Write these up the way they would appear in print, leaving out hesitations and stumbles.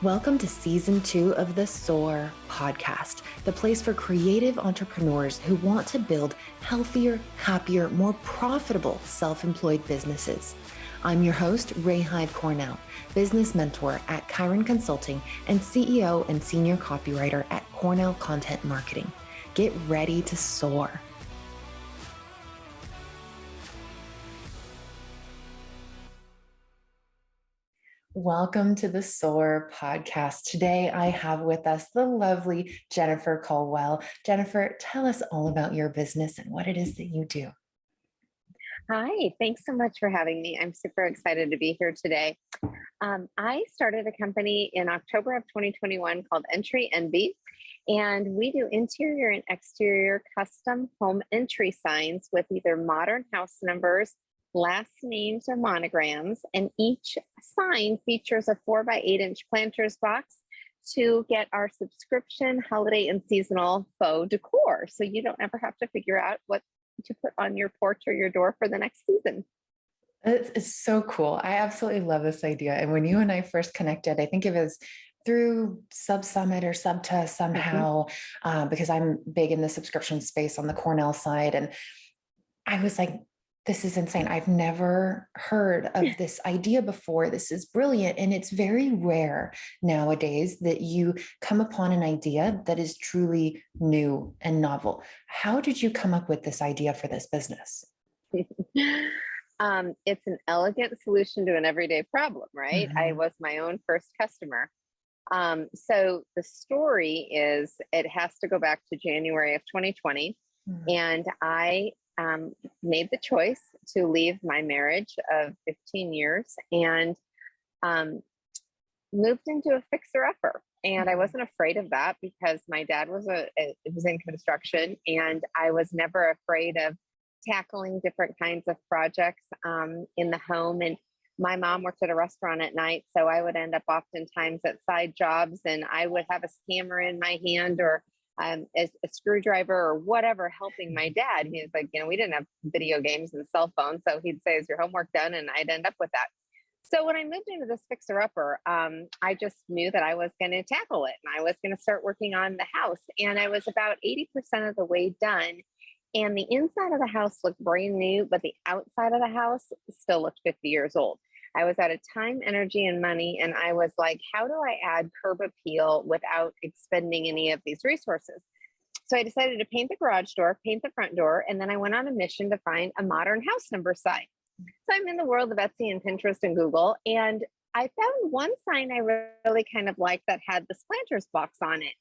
Welcome to Season 2 of the Soar podcast, the place for creative entrepreneurs who want to build healthier, happier, more profitable self-employed businesses. I'm your host, Ray Hyde Cornell, business mentor at Chiron Consulting and CEO and senior copywriter at Cornell Content Marketing. Get ready to soar. Welcome to the Soar podcast. Today, I have with us the lovely Jennifer Colwell. Jennifer, tell us all about your business and what it is that you do. Hi, thanks so much for having me. I'm super excited to be here today. I started a company in October of 2021 called Entry Envy, and we do interior and exterior custom home entry signs with either modern house numbers, last names, or monograms, and each sign features a 4x8-inch planter's box to get our subscription holiday and seasonal faux decor, so you don't ever have to figure out what to put on your porch or your door for the next season. It's so cool. I absolutely love this idea. And when you and I first connected, I think it was through Sub Summit or Subta somehow, because I'm big in the subscription space on the Cornell side. And I was like, this is insane. I've never heard of this idea before. This is brilliant. And it's very rare nowadays that you come upon an idea that is truly new and novel. How did you come up with this idea for this business? It's an elegant solution to an everyday problem, right? Mm-hmm. I was my own first customer. So the story is, it has to go back to January of 2020. Mm-hmm. And I made the choice to leave my marriage of 15 years and moved into a fixer-upper. And I wasn't afraid of that because my dad was in construction, and I was never afraid of tackling different kinds of projects in the home. And my mom worked at a restaurant at night, so I would end up oftentimes at side jobs, and I would have a hammer in my hand or as a screwdriver or whatever, helping my dad. He was like, we didn't have video games and cell phones, so he'd say, "Is your homework done?" And I'd end up with that. So when I moved into this fixer-upper, I just knew that I was going to tackle it, and I was going to start working on the house. And I was about 80% of the way done. And the inside of the house looked brand new, but the outside of the house still looked 50 years old. I was out of time, energy, and money. And I was like, how do I add curb appeal without expending any of these resources? So I decided to paint the garage door, paint the front door, and then I went on a mission to find a modern house number sign. So I'm in the world of Etsy and Pinterest and Google, and I found one sign I really kind of liked that had the planter's box on it.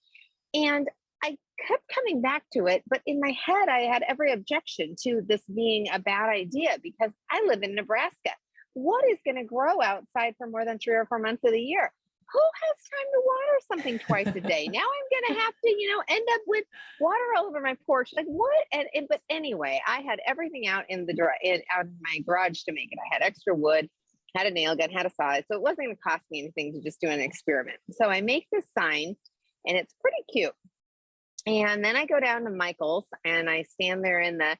And I kept coming back to it, but in my head, I had every objection to this being a bad idea because I live in Nebraska. What is going to grow outside for more than 3 or 4 months of the year? Who has time to water something twice a day? Now I'm going to have to, end up with water all over my porch. Like what? But anyway, I had everything out in my garage to make it. I had extra wood, had a nail gun, had a saw. So it wasn't going to cost me anything to just do an experiment. So I make this sign, and it's pretty cute. And then I go down to Michael's and I stand there in the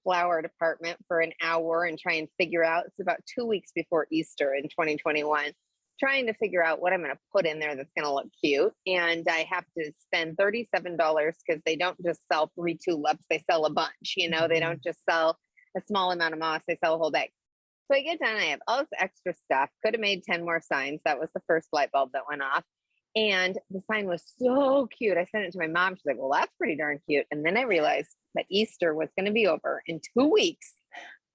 flower department for an hour and try and figure out, it's about 2 weeks before Easter in 2021, trying to figure out what I'm going to put in there that's going to look cute. And I have to spend $37 because they don't just sell 3 tulips, they sell a bunch, they don't just sell a small amount of moss, they sell a whole bag. So I get done, I have all this extra stuff, could have made 10 more signs. That was the first light bulb that went off. And the sign was so cute. I sent it to my mom. She's like, well, that's pretty darn cute. And then I realized that Easter was going to be over in 2 weeks,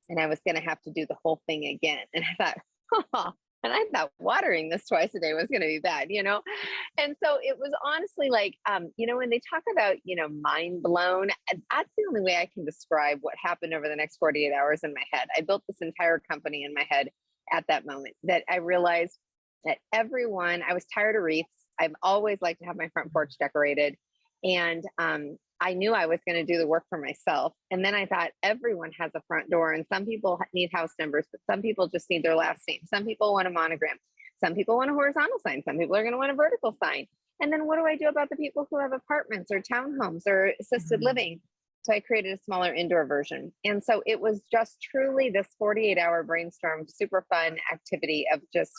and I was going to have to do the whole thing again. And I thought, and I thought watering this twice a day was going to be bad, And so it was honestly like, when they talk about, mind blown, that's the only way I can describe what happened over the next 48 hours in my head. I built this entire company in my head at that moment, that I realized that I was tired of wreaths. I've always liked to have my front porch decorated. And I knew I was going to do the work for myself. And then I thought, everyone has a front door, and some people need house numbers, but some people just need their last name. Some people want a monogram. Some people want a horizontal sign. Some people are going to want a vertical sign. And then what do I do about the people who have apartments or townhomes or assisted living? So I created a smaller indoor version. And so it was just truly this 48-hour brainstorm, super fun activity of just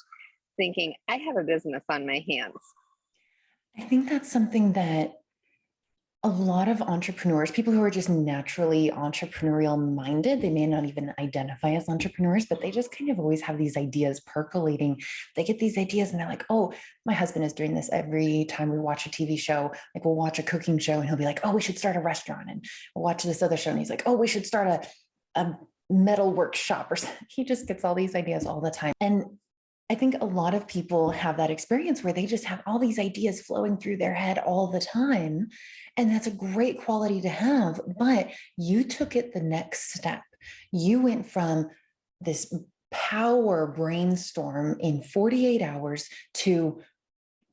thinking, I have a business on my hands. I think that's something that a lot of entrepreneurs, people who are just naturally entrepreneurial minded, they may not even identify as entrepreneurs, but they just kind of always have these ideas percolating. They get these ideas and they're like, oh, my husband is doing this every time we watch a TV show. Like we'll watch a cooking show and he'll be like, oh, we should start a restaurant. And we'll watch this other show and he's like, oh, we should start a metal workshop or something. He just gets all these ideas all the time. And I think a lot of people have that experience where they just have all these ideas flowing through their head all the time. And that's a great quality to have. But you took it the next step. You went from this power brainstorm in 48 hours to,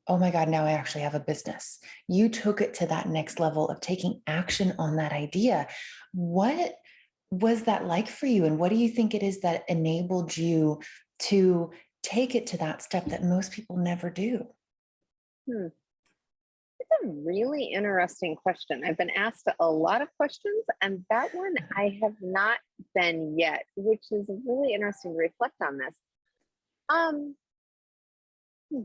oh my God, now I actually have a business. You took it to that next level of taking action on that idea. What was that like for you? And what do you think it is that enabled you to take it to that step that most people never do? Hmm. It's a really interesting question. I've been asked a lot of questions, and that one I have not been yet, which is really interesting to reflect on this. Um, hmm,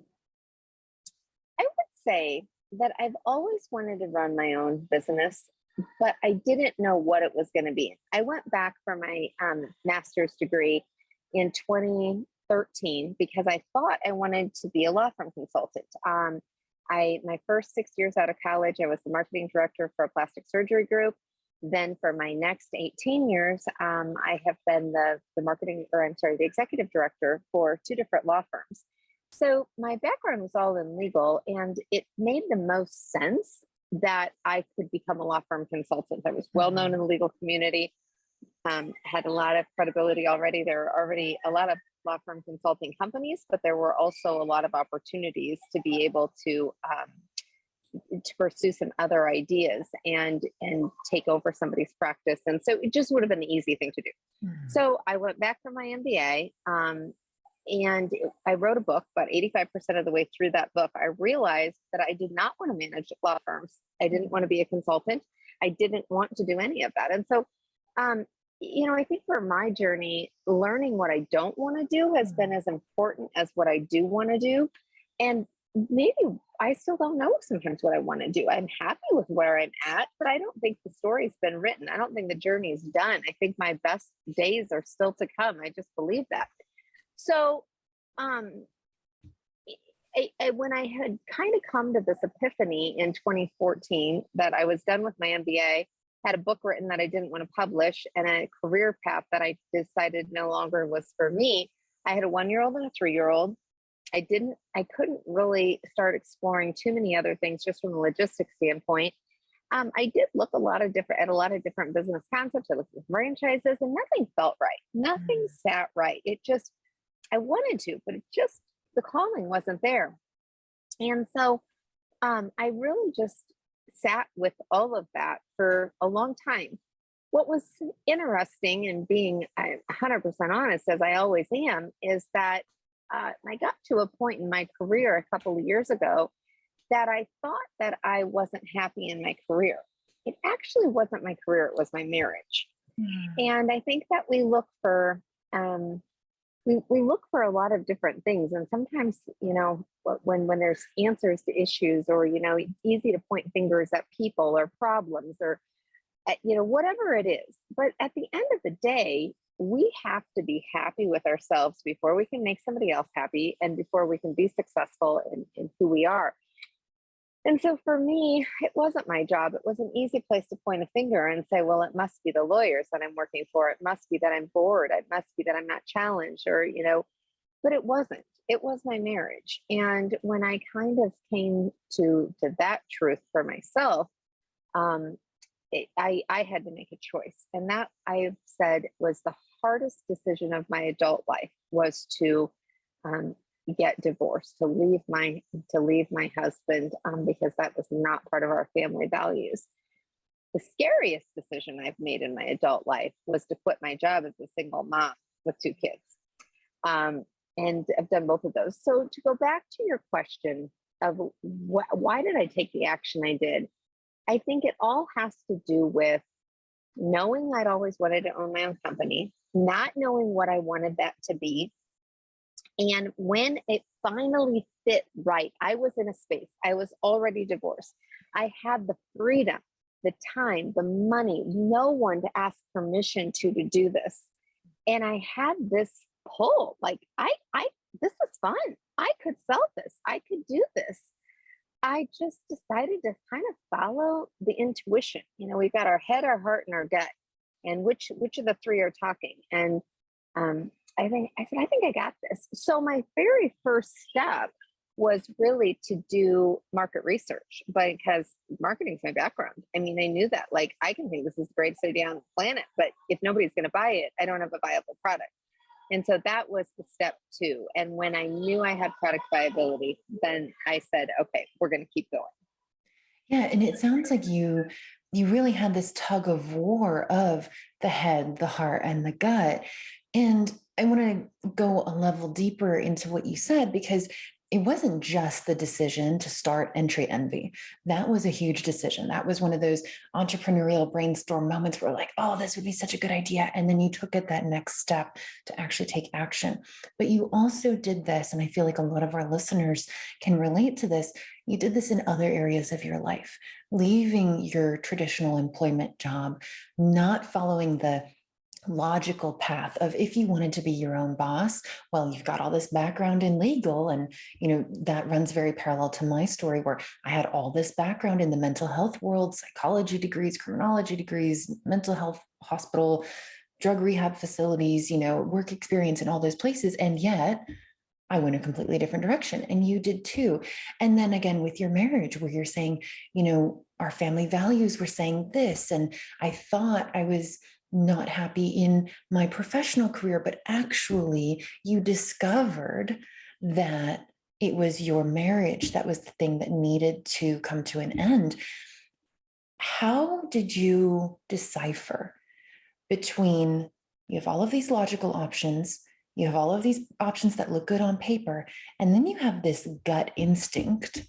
I would say that I've always wanted to run my own business, but I didn't know what it was going to be. I went back for my master's degree in 2013 because I thought I wanted to be a law firm consultant. My first 6 years out of college, I was the marketing director for a plastic surgery group. Then for my next 18 years, I have been the executive director for two different law firms. So my background was all in legal, and it made the most sense that I could become a law firm consultant. I was well known in the legal community, had a lot of credibility already. There were already a lot of law firm consulting companies, but there were also a lot of opportunities to be able to pursue some other ideas and take over somebody's practice. And so it just would have been the easy thing to do. Mhm. So I went back for my MBA, and I wrote a book. About 85% of the way through that book, I realized that I did not want to manage law firms. I didn't want to be a consultant. I didn't want to do any of that. And so, I think for my journey, learning what I don't want to do has been as important as what I do want to do. And maybe I still don't know sometimes what I want to do. I'm happy with where I'm at, but I don't think the story's been written. I don't think the journey is done. I think my best days are still to come. I just believe that. So, um, when I had kind of come to this epiphany in 2014 that I was done with my MBA, had a book written that I didn't want to publish, and a career path that I decided no longer was for me. I had a 1-year-old and a 3-year-old. I couldn't really start exploring too many other things just from a logistics standpoint. I did look at a lot of different business concepts. I looked at franchises, and nothing felt right. Nothing sat right. I wanted to, but the calling wasn't there. And so I really just sat with all of that for a long time. What was interesting, and being 100% honest, as I always am, is that I got to a point in my career a couple of years ago that I thought that I wasn't happy in my career. It actually wasn't my career, it was my marriage. And I think that we look for we look for a lot of different things, and sometimes when there's answers to issues, or it's easy to point fingers at people or problems, or whatever it is. But at the end of the day, we have to be happy with ourselves before we can make somebody else happy, and before we can be successful in who we are. And so for me, it wasn't my job. It was an easy place to point a finger and say, well, it must be the lawyers that I'm working for. It must be that I'm bored. It must be that I'm not challenged, but it wasn't. It was my marriage. And when I kind of came to that truth for myself, I had to make a choice. And that, I've said, was the hardest decision of my adult life, was to get divorced, to leave my husband, because that was not part of our family values. The scariest decision I've made in my adult life was to quit my job as a single mom with 2 kids. And I've done both of those. So to go back to your question of why did I take the action I did? I think it all has to do with knowing I'd always wanted to own my own company, not knowing what I wanted that to be, And when it finally fit right, I was in a space, I was already divorced. I had the freedom, the time, the money, no one to ask permission to do this. And I had this pull, like, this is fun. I could sell this. I could do this. I just decided to kind of follow the intuition. You know, we've got our head, our heart, and our gut. And which of the three are talking? And I think I got this. So my very first step was really to do market research because marketing is my background. I mean, I knew that, like, I can think this is the greatest idea on the planet, but if nobody's going to buy it, I don't have a viable product. And so that was the step two. And when I knew I had product viability, then I said, okay, we're going to keep going. Yeah, and it sounds like you really had this tug of war of the head, the heart, and the gut. And I want to go a level deeper into what you said because it wasn't just the decision to start Entry Envy. That was a huge decision. That was one of those entrepreneurial brainstorm moments where like, oh, this would be such a good idea. And then you took it that next step to actually take action. But you also did this, and I feel like a lot of our listeners can relate to this. You did this in other areas of your life, leaving your traditional employment job, not following the logical path of if you wanted to be your own boss. Well, you've got all this background in legal, and that runs very parallel to my story where I had all this background in the mental health world, psychology degrees, criminology degrees, mental health hospital, drug rehab facilities, work experience in all those places, and yet I went a completely different direction, and you did too. And then again with your marriage where you're saying, our family values were saying this, and I thought I was not happy in my professional career, but actually you discovered that it was your marriage that was the thing that needed to come to an end. How did you decipher between you have all of these logical options, you have all of these options that look good on paper, and then you have this gut instinct,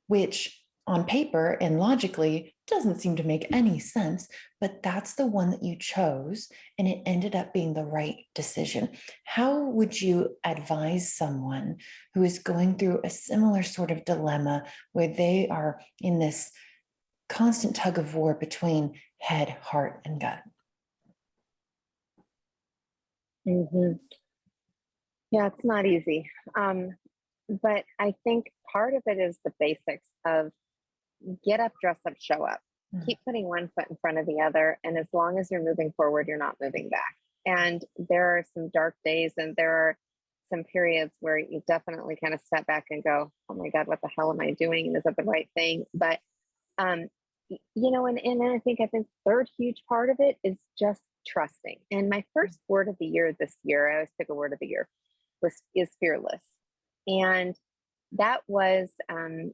which on paper and logically doesn't seem to make any sense, but that's the one that you chose, and it ended up being the right decision. How would you advise someone who is going through a similar sort of dilemma where they are in this constant tug of war between head, heart, and gut? Mm-hmm. Yeah, it's not easy. But I think part of it is the basics of get up, dress up, show up. Keep putting one foot in front of the other. And as long as you're moving forward, you're not moving back. And there are some dark days and there are some periods where you definitely kind of step back and go, oh my God, what the hell am I doing? And is that the right thing? But, and I think third huge part of it is just trusting. And my first word of the year this year, I always pick a word of the year, is fearless. And that was, I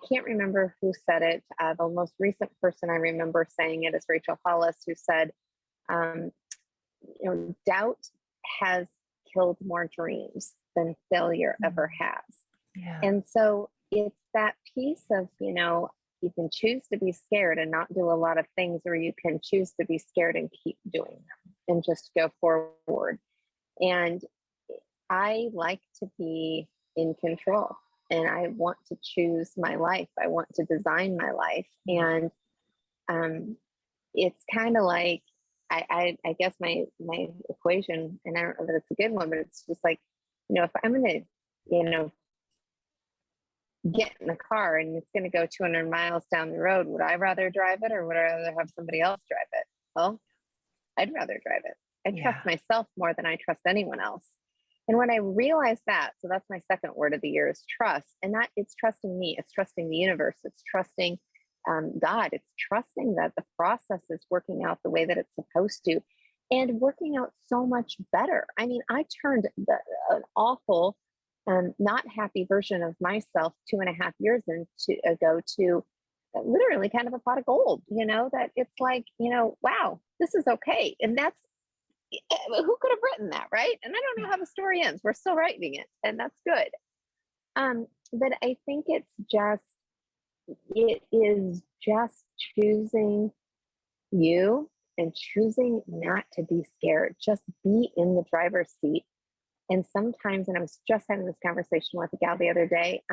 can't remember who said it. The most recent person I remember saying it is Rachel Hollis, who said, doubt has killed more dreams than failure ever has. Yeah. And so it's that piece of, you can choose to be scared and not do a lot of things, or you can choose to be scared and keep doing them and just go forward. And I like to be in control, and I want to choose my life. I want to design my life. And it's kind of like, I guess my equation, and I don't know that it's a good one, but it's just like, if I'm going to, get in the car and it's going to go 200 miles down the road, would I rather drive it or would I rather have somebody else drive it? Well, I'd rather drive it. I trust myself more than I trust anyone else. And when I realized that, so that's my second word of the year is trust. And that it's trusting me, it's trusting the universe, it's trusting God, it's trusting that the process is working out the way that it's supposed to and working out so much better. I mean, I turned an awful, not happy version of myself 2.5 years ago to literally kind of a pot of gold, that it's like, wow, this is okay. And that's, who could have written that, right? And I don't know how the story ends. We're still writing it, and that's good. But I think it is just choosing you and choosing not to be scared. Just be in the driver's seat And sometimes, and I was just having this conversation with a gal the other day,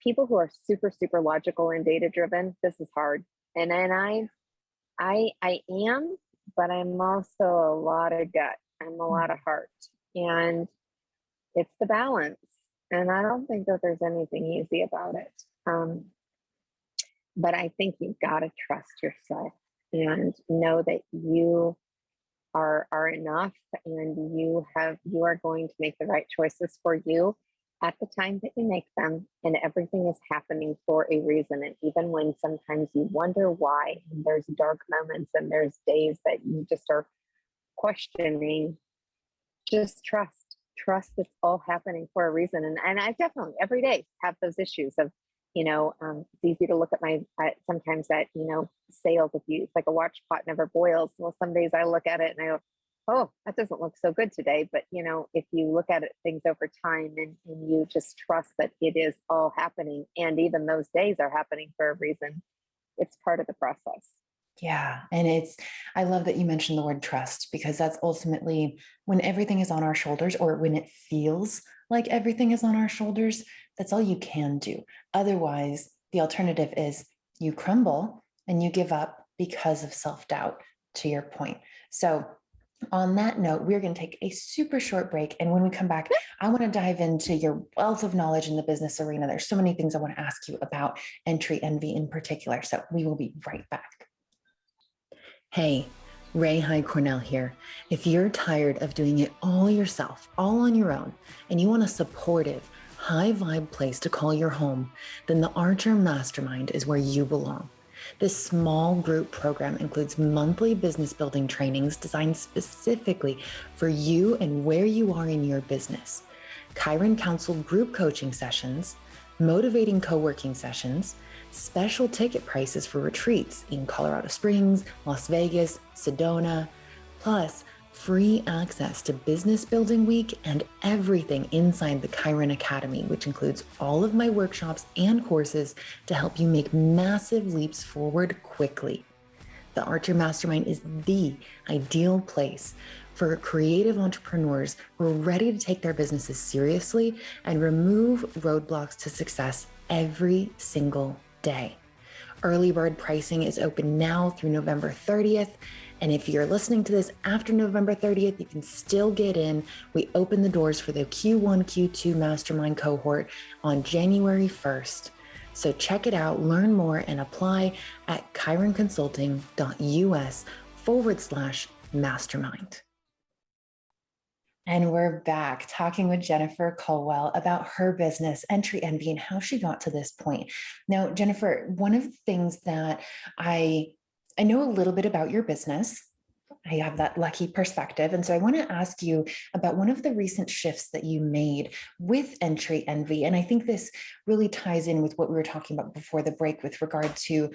people who are super, super logical and data driven, this is hard. And I am, but I'm also a lot of gut. I'm a lot of heart. And it's the balance. And I don't think that there's anything easy about it. But I think you've got to trust yourself and know that you are enough, and you are going to make the right choices for you at the time that you make them, and everything is happening for a reason. And even when sometimes you wonder why, and there's dark moments and there's days that you just are questioning, just trust it's all happening for a reason. And I definitely every day have those issues of, it's easy to look at sometimes at, sales. If you, it's like a watch pot never boils. Well, some days I look at it and I go, oh, that doesn't look so good today. But, if you look at things over time, and you just trust that it is all happening, and even those days are happening for a reason, it's part of the process. Yeah. And I love that you mentioned the word trust, because that's ultimately when everything is on our shoulders, or when it feels like everything is on our shoulders, that's all you can do. Otherwise, the alternative is you crumble and you give up because of self-doubt, to your point. So on that note, we're going to take a super short break. And when we come back, I want to dive into your wealth of knowledge in the business arena. There's so many things I want to ask you about entry envy in particular. So we will be right back. Hey, Ray High Cornell here. If you're tired of doing it all yourself, all on your own, and you want a supportive, high vibe place to call your home, then the Archer Mastermind is where you belong. This small group program includes monthly business building trainings designed specifically for you and where you are in your business, Chiron Council group coaching sessions, motivating co-working sessions, special ticket prices for retreats in Colorado Springs, Las Vegas, Sedona, plus free access to Business Building Week and everything inside the Chiron Academy, which includes all of my workshops and courses to help you make massive leaps forward quickly. The Archer Mastermind is the ideal place for creative entrepreneurs who are ready to take their businesses seriously and remove roadblocks to success every single day. Early bird pricing is open now through November 30th. And if you're listening to this after November 30th, you can still get in. We open the doors for the Q1, Q2 Mastermind cohort on January 1st. So check it out, learn more, and apply at chironconsulting.us/mastermind. And we're back talking with Jennifer Colwell about her business, Entry Envy, and how she got to this point. Now, Jennifer, one of the things that I know a little bit about your business. I have that lucky perspective. And so I want to ask you about one of the recent shifts that you made with Entry Envy. And I think this really ties in with what we were talking about before the break with regard to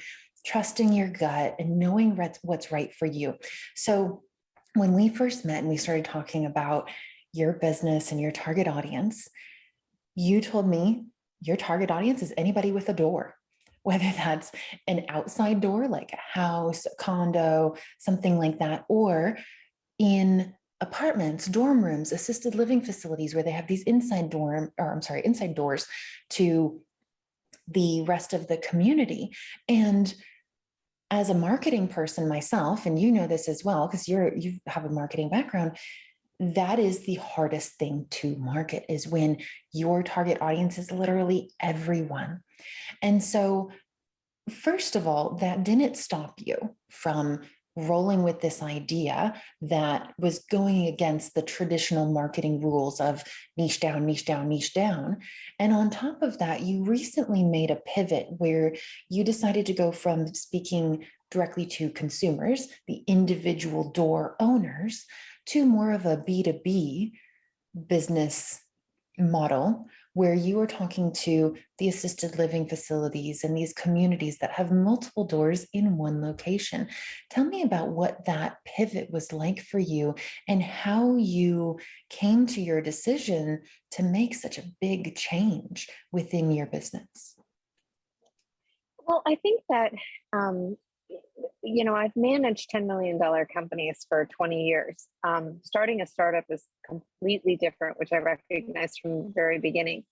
trusting your gut and knowing what's right for you. So when we first met and we started talking about your business and your target audience, you told me your target audience is anybody with a door, whether that's an outside door, like a house, a condo, something like that, or in apartments, dorm rooms, assisted living facilities where they have these inside doors to the rest of the community. And as a marketing person myself, and you know this as well, because you have a marketing background, that is the hardest thing to market, is when your target audience is literally everyone. And so, first of all, that didn't stop you from rolling with this idea that was going against the traditional marketing rules of niche down, niche down, niche down. And on top of that, you recently made a pivot where you decided to go from speaking directly to consumers, the individual door owners, to more of a B2B business model where you are talking to the assisted living facilities and these communities that have multiple doors in one location. Tell me about what that pivot was like for you and how you came to your decision to make such a big change within your business. Well, I think that, I've managed $10 million companies for 20 years. Starting a startup is completely different, which I recognized from the very beginning.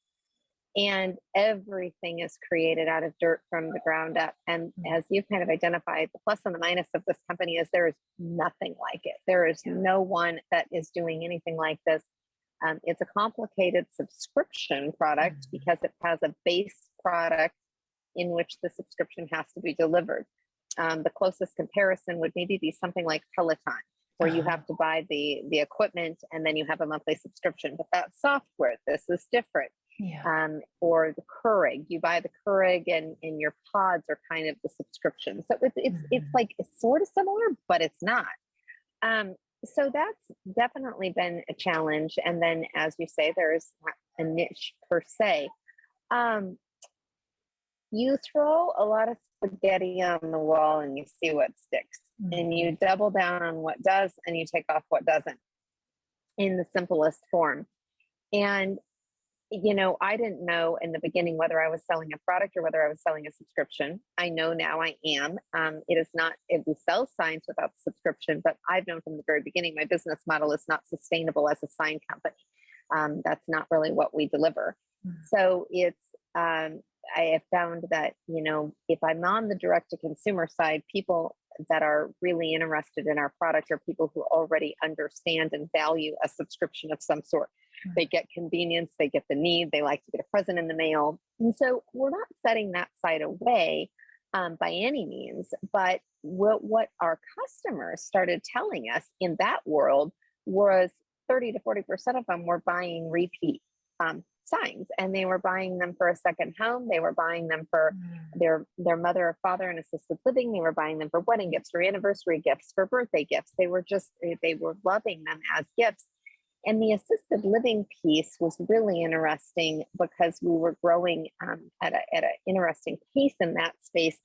And everything is created out of dirt from the ground up. And as you kind of identified, the plus and the minus of this company is there is nothing like it. There is no one that is doing anything like this. It's a complicated subscription product because it has a base product in which the subscription has to be delivered. The closest comparison would maybe be something like Peloton, where you have to buy the equipment and then you have a monthly subscription. But that's software. This is different. Yeah. Or the Keurig, you buy the Keurig and your pods are kind of the subscription. So it's sort of similar, but it's not. So that's definitely been a challenge. And then, as you say, there's a niche per se. You throw a lot of spaghetti on the wall and you see what sticks, and you double down on what does and you take off what doesn't in the simplest form. And I didn't know in the beginning whether I was selling a product or whether I was selling a subscription. I know now I am. It is not, if we sell signs without the subscription, but I've known from the very beginning, my business model is not sustainable as a sign company. That's not really what we deliver. So I have found that, if I'm on the direct to consumer side, people that are really interested in our product are people who already understand and value a subscription of some sort. They get convenience, they get the need, they like to get a present in the mail. And so we're not setting that side away by any means, but what our customers started telling us in that world was 30 to 40% of them were buying repeat signs, and they were buying them for a second home. They were buying them for their mother or father in assisted living. They were buying them for wedding gifts, for anniversary gifts, for birthday gifts. They were loving them as gifts. And the assisted living piece was really interesting because we were growing at an interesting pace in that space.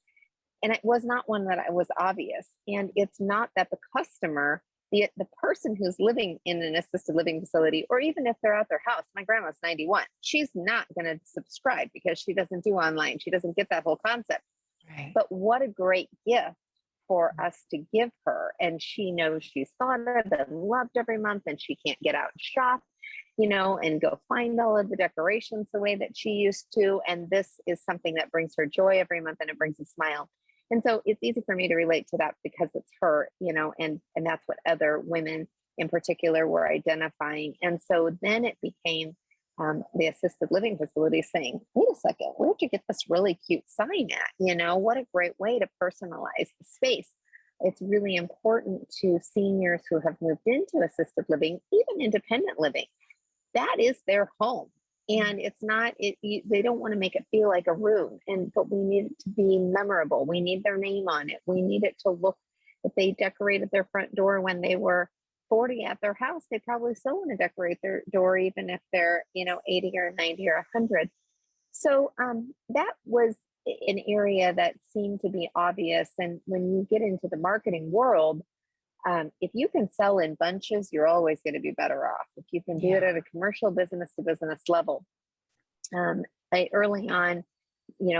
And it was not one that was obvious. And it's not that the customer, the person who's living in an assisted living facility, or even if they're at their house, my grandma's 91, she's not going to subscribe because she doesn't do online. She doesn't get that whole concept. Right. But what a great gift for us to give her. And she knows she's thought of and loved every month, and she can't get out and shop, and go find all of the decorations the way that she used to. And this is something that brings her joy every month, and it brings a smile. And so it's easy for me to relate to that because it's her, and that's what other women in particular were identifying. And so then it became the assisted living facility saying, wait a second, where'd you get this really cute sign at? What a great way to personalize the space. It's really important to seniors who have moved into assisted living, even independent living. That is their home. And it's not, they don't want to make it feel like a room, but we need it to be memorable. We need their name on it. We need it to look, if they decorated their front door when they were 40 at their house, they probably still want to decorate their door, even if they're, 80 or 90 or 100. So that was an area that seemed to be obvious. And when you get into the marketing world, if you can sell in bunches, you're always going to be better off. If you can do it at a commercial business to business level. Early on,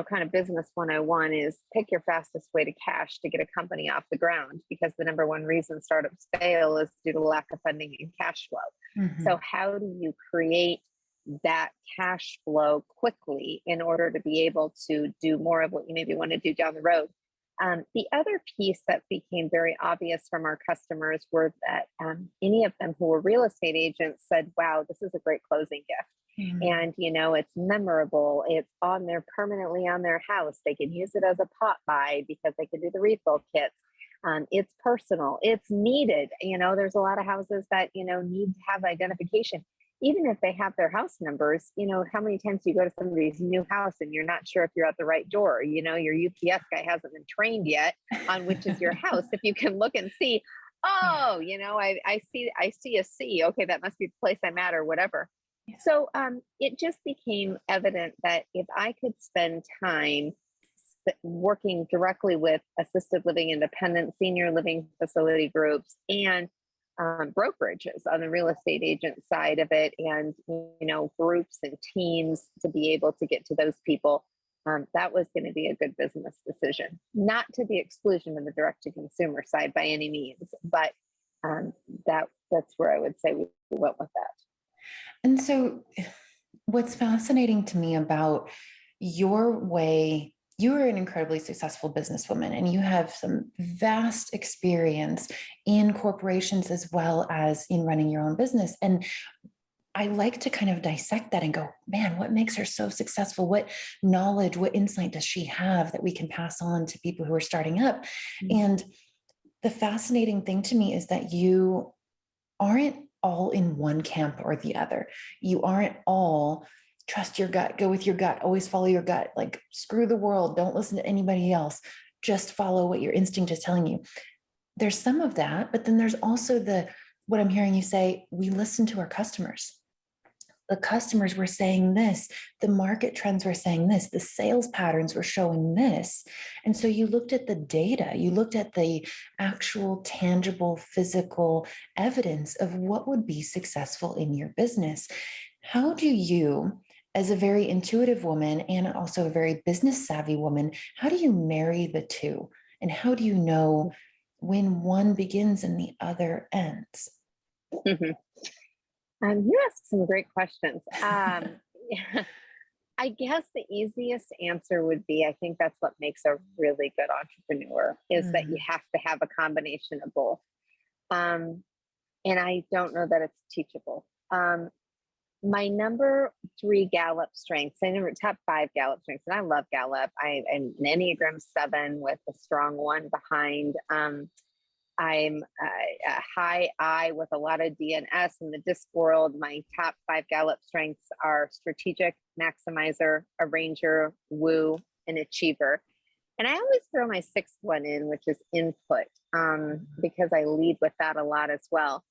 kind of business 101 is pick your fastest way to cash to get a company off the ground, because the number one reason startups fail is due to lack of funding and cash flow. So how do you create that cash flow quickly in order to be able to do more of what you maybe want to do down the road? The other piece that became very obvious from our customers were that any of them who were real estate agents said, wow, this is a great closing gift. And, it's memorable. It's permanently on their house. They can use it as a pot buy because they can do the refill kits. It's personal. It's needed. There's a lot of houses that, need to have identification. Even if they have their house numbers, how many times do you go to somebody's new house and you're not sure if you're at the right door? Your UPS guy hasn't been trained yet on which is your house. If you can look and see, I see a C. Okay, that must be the place I'm at or whatever. So it just became evident that if I could spend time working directly with assisted living, independent, senior living facility groups, and brokerages on the real estate agent side of it, and groups and teams to be able to get to those people, that was going to be a good business decision, not to the exclusion of the direct to consumer side by any means, but that's where I would say we went with that. And so, what's fascinating to me about your way, you are an incredibly successful businesswoman and you have some vast experience in corporations as well as in running your own business. And I like to kind of dissect that and go, man, what makes her so successful? What knowledge, what insight does she have that we can pass on to people who are starting up? Mm-hmm. And the fascinating thing to me is that you aren't all in one camp or the other. You aren't all trust your gut, go with your gut, always follow your gut, like screw the world, don't listen to anybody else, just follow what your instinct is telling you. There's some of that, but then there's also what I'm hearing you say, we listen to our customers. The customers were saying this, the market trends were saying this, the sales patterns were showing this. And so you looked at the data, you looked at the actual tangible physical evidence of what would be successful in your business. How do you, as a very intuitive woman and also a very business savvy woman, how do you marry the two? And how do you know when one begins and the other ends? Mm-hmm. You asked some great questions. I guess the easiest answer would be, I think that's what makes a really good entrepreneur is that you have to have a combination of both. And I don't know that it's teachable. My number 3 Gallup strengths, I never top 5 Gallup strengths, and I love Gallup. I'm an Enneagram 7 with a strong 1 behind. I'm a high I with a lot of D and S in the disc world. My top 5 Gallup strengths are strategic, maximizer, arranger, woo, and achiever. And I always throw my 6th one in, which is input, because I lead with that a lot as well.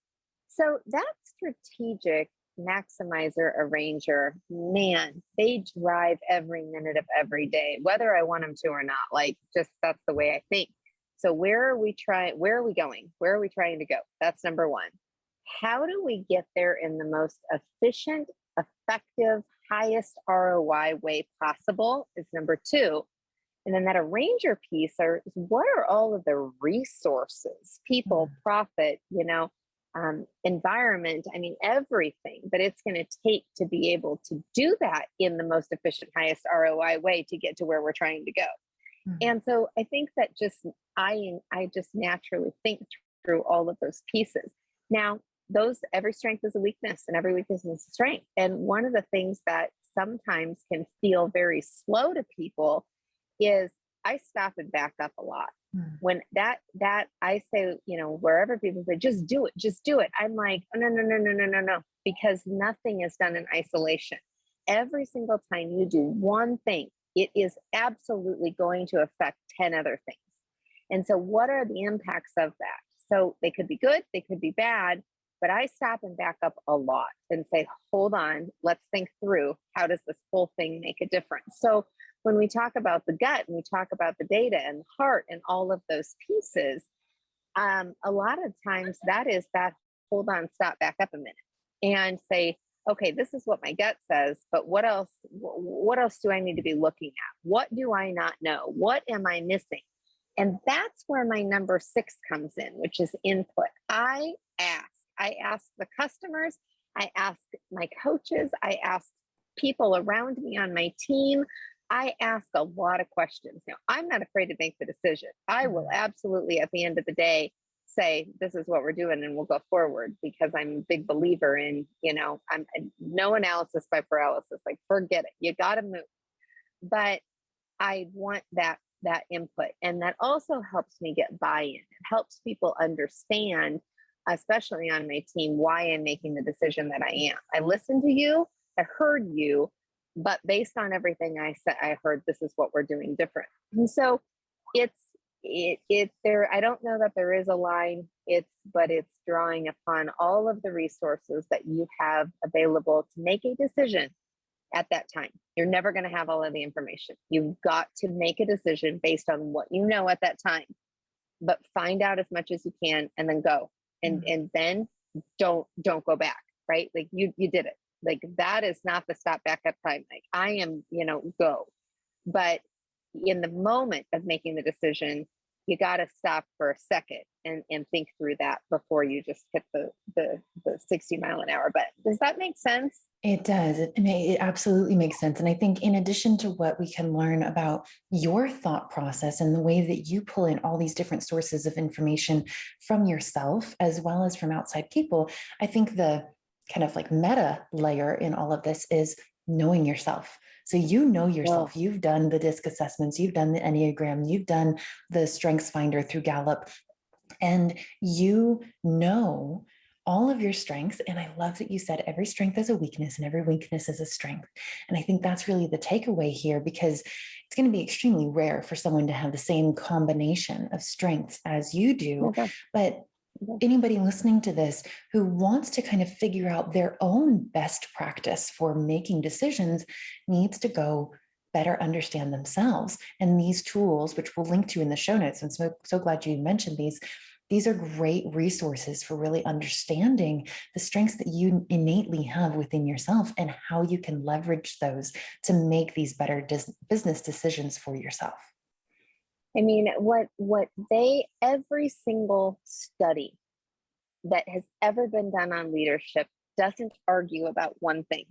So that strategic, maximizer, arranger, man, they drive every minute of every day, whether I want them to or not. Like, just that's the way I think. So where are we going? Where are we trying to go? That's number 1. How do we get there in the most efficient, effective, highest ROI way possible is number 2. And then that arranger piece is what are all of the resources, people, profit, environment, I mean, everything that it's going to take to be able to do that in the most efficient, highest ROI way to get to where we're trying to go. And so I think that I just naturally think through all of those pieces. Now, every strength is a weakness and every weakness is a strength. And one of the things that sometimes can feel very slow to people is I stop and back up a lot. When that I say, wherever people say, just do it. I'm like, no, because nothing is done in isolation. Every single time you do one thing, it is absolutely going to affect 10 other things. And so what are the impacts of that? So they could be good, they could be bad, but I stop and back up a lot and say, hold on, let's think through, how does this whole thing make a difference? So when we talk about the gut and we talk about the data and the heart and all of those pieces, a lot of times that is that hold on, stop, back up a minute and say, okay, this is what my gut says, but what else do I need to be looking at? What do I not know? What am I missing? And that's where my number 6 comes in, which is input. I ask the customers, I ask my coaches, I ask people around me on my team. I ask a lot of questions. Now, I'm not afraid to make the decision. I will absolutely, at the end of the day, say, this is what we're doing and we'll go forward, because I'm a big believer in, I'm no analysis by paralysis, like forget it. You got to move. But I want that input. And that also helps me get buy-in. It helps people understand, especially on my team, why I'm making the decision that I am. I listened to you, I heard you, but based on everything I said, I heard this is what we're doing different. And so it's there. I don't know that there is a line, but it's drawing upon all of the resources that you have available to make a decision at that time. You're never going to have all of the information. You've got to make a decision based on what you know at that time, but find out as much as you can and then go. And then don't go back, right? Like you did it. Like that is not the stop back up time. Like I am, go. But in the moment of making the decision, you got to stop for a second and think through that before you just hit the 60-mile-an-hour. But does that make sense? It does. It absolutely makes sense. And I think in addition to what we can learn about your thought process and the way that you pull in all these different sources of information from yourself, as well as from outside people, I think the kind of like meta layer in all of this is knowing yourself. So you know Oh, yourself, you've done the DISC assessments, you've done the Enneagram, you've done the Strengths Finder through Gallup, and you know all of your strengths. And I love that you said every strength is a weakness and every weakness is a strength. And I think that's really the takeaway here, because it's going to be extremely rare for someone to have the same combination of strengths as you do. okay. But Okay. anybody listening to this who wants to kind of figure out their own best practice for making decisions needs to go better understand themselves. And these tools, which we'll link to in the show notes, I'm so glad you mentioned these are great resources for really understanding the strengths that you innately have within yourself and how you can leverage those to make these better business decisions for yourself. I mean, every single study that has ever been done on leadership doesn't argue about one thing.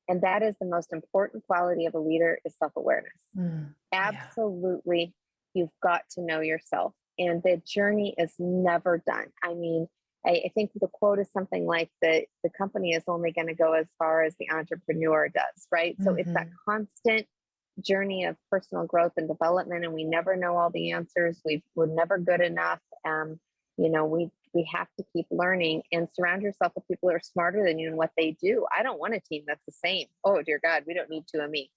And that is the most important quality of a leader is self-awareness. Yeah. Absolutely. You've got to know yourself. And the journey is never done. I mean, I think the quote is something like the company is only going to go as far as the entrepreneur does, right? So it's that constant journey of personal growth and development, and we never know all the answers. We're never good enough. We have to keep learning and surround yourself with people who are smarter than you in what they do. I don't want a team that's the same. Oh dear God, we don't need two of me.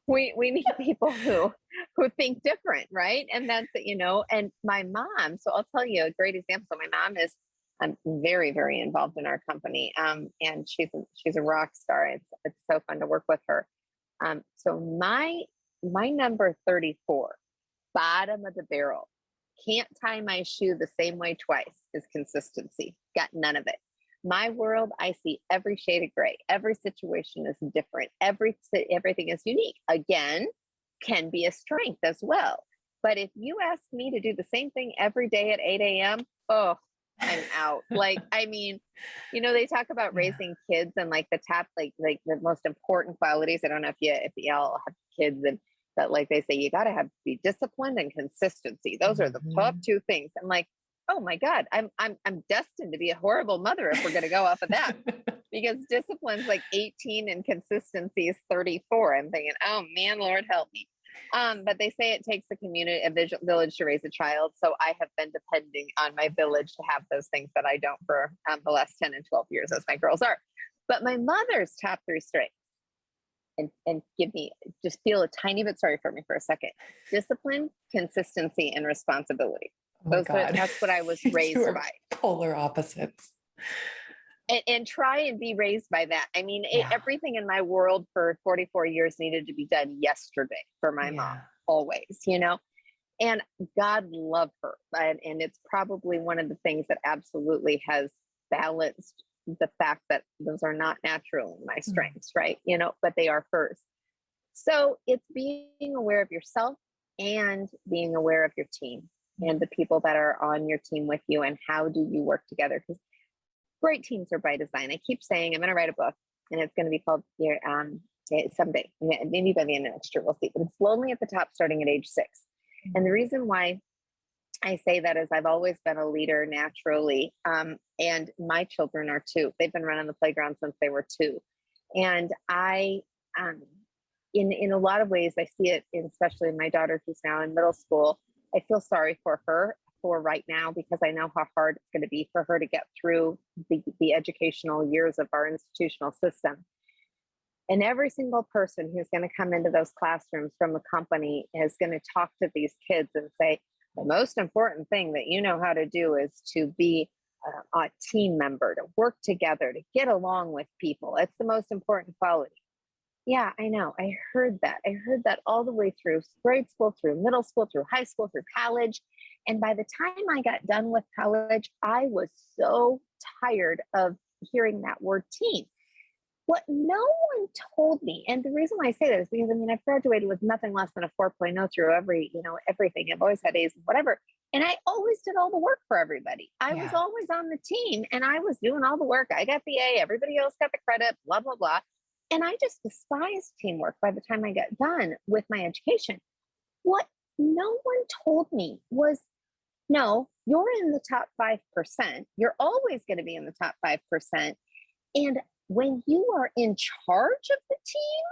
We need people who think different, right? And that's and my mom. So I'll tell you a great example. So my mom is very, very involved in our company, and she's a rock star. It's so fun to work with her. So my number 34, bottom of the barrel, can't tie my shoe the same way twice, is consistency. Got none of it. My world, I see every shade of gray. Every situation is different. Everything is unique. Again, can be a strength as well. But if you ask me to do the same thing every day at 8 a.m., oh, I'm out. I mean, they talk about raising kids and like the top, like the most important qualities. I don't know if y'all have kids, but like they say, you got to be disciplined and consistency. Those are the top two things. I'm like, oh my God, I'm destined to be a horrible mother if we're going to go off of that, because discipline's like 18 and consistency is 34. I'm thinking, oh man, Lord help me. But they say it takes a village to raise a child. So I have been depending on my village to have those things that I don't for the last 10 and 12 years, as my girls are. But my mother's top three strengths, and just feel a tiny bit sorry for me for a second: discipline, consistency, and responsibility. Oh That's what I was raised by. Polar opposites. And try and be raised by that. I mean, everything in my world for 44 years needed to be done yesterday for my mom, always, and God love her. And it's probably one of the things that absolutely has balanced the fact that those are not naturally my strengths, right? But they are hers. So it's being aware of yourself and being aware of your team and the people that are on your team with you, and how do you work together? Because great teams are by design. I keep saying I'm going to write a book, and it's going to be called someday, maybe by the end of next year, we'll see. But it's Lonely at the Top, starting at age 6. And the reason why I say that is I've always been a leader naturally, and my children are too. They've been running the playground since they were 2, and I, in a lot of ways, I see it, especially my daughter who's now in middle school. I feel sorry for her for right now, because I know how hard it's going to be for her to get through the educational years of our institutional system. And every single person who's going to come into those classrooms from the company is going to talk to these kids and say, the most important thing that you know how to do is to be a team member, to work together, to get along with people. It's the most important quality. Yeah, I know. I heard that. I heard that all the way through grade school, through middle school, through high school, through college. And by the time I got done with college, I was so tired of hearing that word team. What no one told me, and the reason why I say that is because I mean I've graduated with nothing less than a 4.0 through everything. I've always had A's and whatever. And I always did all the work for everybody. I was Yeah. always on the team and I was doing all the work. I got the A, everybody else got the credit, blah, blah, blah. And I just despised teamwork by the time I got done with my education. What no one told me was no, you're in the top 5%. You're always going to be in the top 5%. And when you are in charge of the team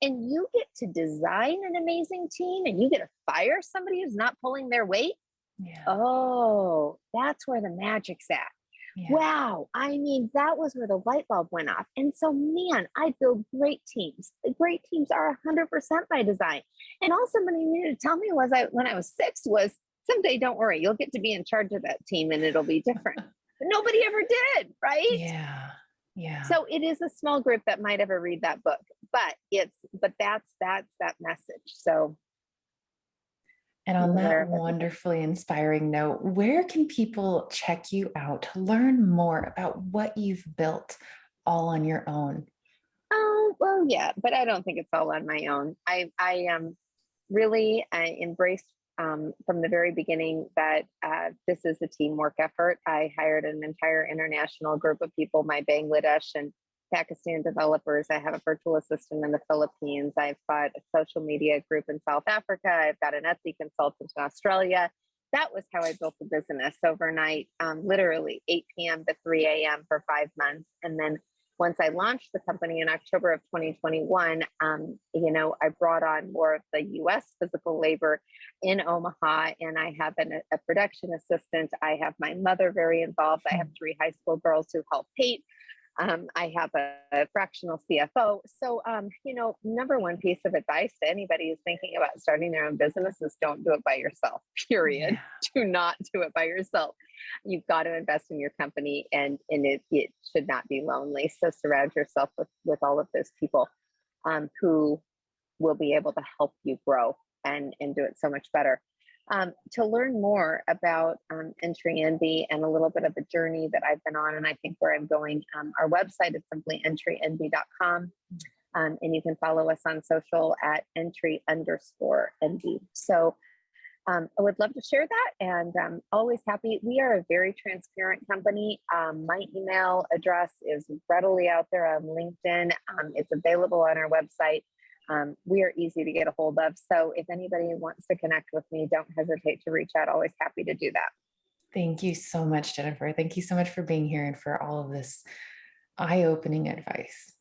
and you get to design an amazing team and you get to fire somebody who's not pulling their weight, Yeah. oh, that's where the magic's at. Yeah. Wow. I mean, that was where the light bulb went off. And so, man, I build great teams. Great teams are 100% by design. And all somebody needed to tell me was when I was 6 was someday, don't worry, you'll get to be in charge of that team and it'll be different. But nobody ever did, right? Yeah. Yeah. So it is a small group that might ever read that book, but that's that message. So, And on that wonderfully inspiring note, where can people check you out to learn more about what you've built all on your own? Oh, well, yeah, but I don't think it's all on my own. I really embraced from the very beginning that this is a teamwork effort. I hired an entire international group of people, my Bangladesh and Pakistan developers. I have a virtual assistant in the Philippines. I've got a social media group in South Africa. I've got an Etsy consultant in Australia. That was how I built the business overnight, literally 8 p.m. to 3 a.m. for 5 months. And then once I launched the company in October of 2021, I brought on more of the US physical labor in Omaha, and I have a production assistant. I have my mother very involved. I have 3 high school girls who help paint. I have a fractional CFO. So, number one piece of advice to anybody who's thinking about starting their own business is don't do it by yourself, period. Yeah. Do not do it by yourself. You've got to invest in your company and it should not be lonely. So surround yourself with all of those people who will be able to help you grow and do it so much better. To learn more about Entry Envy and a little bit of the journey that I've been on, and I think where I'm going, our website is simply entryenvy.com. And you can follow us on social at entry_envy. So I would love to share that, and always happy. We are a very transparent company. My email address is readily out there on LinkedIn. It's available on our website. We are easy to get a hold of. So if anybody wants to connect with me, don't hesitate to reach out. Always happy to do that. Thank you so much, Jennifer. Thank you so much for being here and for all of this eye-opening advice.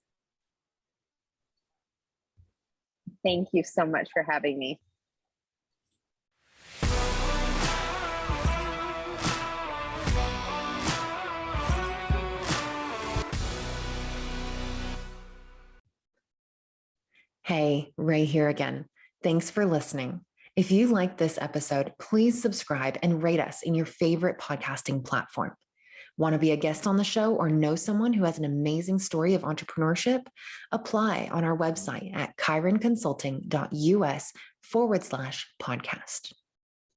Thank you so much for having me. Hey, Ray here again. Thanks for listening. If you liked this episode, please subscribe and rate us in your favorite podcasting platform. Want to be a guest on the show or know someone who has an amazing story of entrepreneurship? Apply on our website at chironconsulting.us/podcast.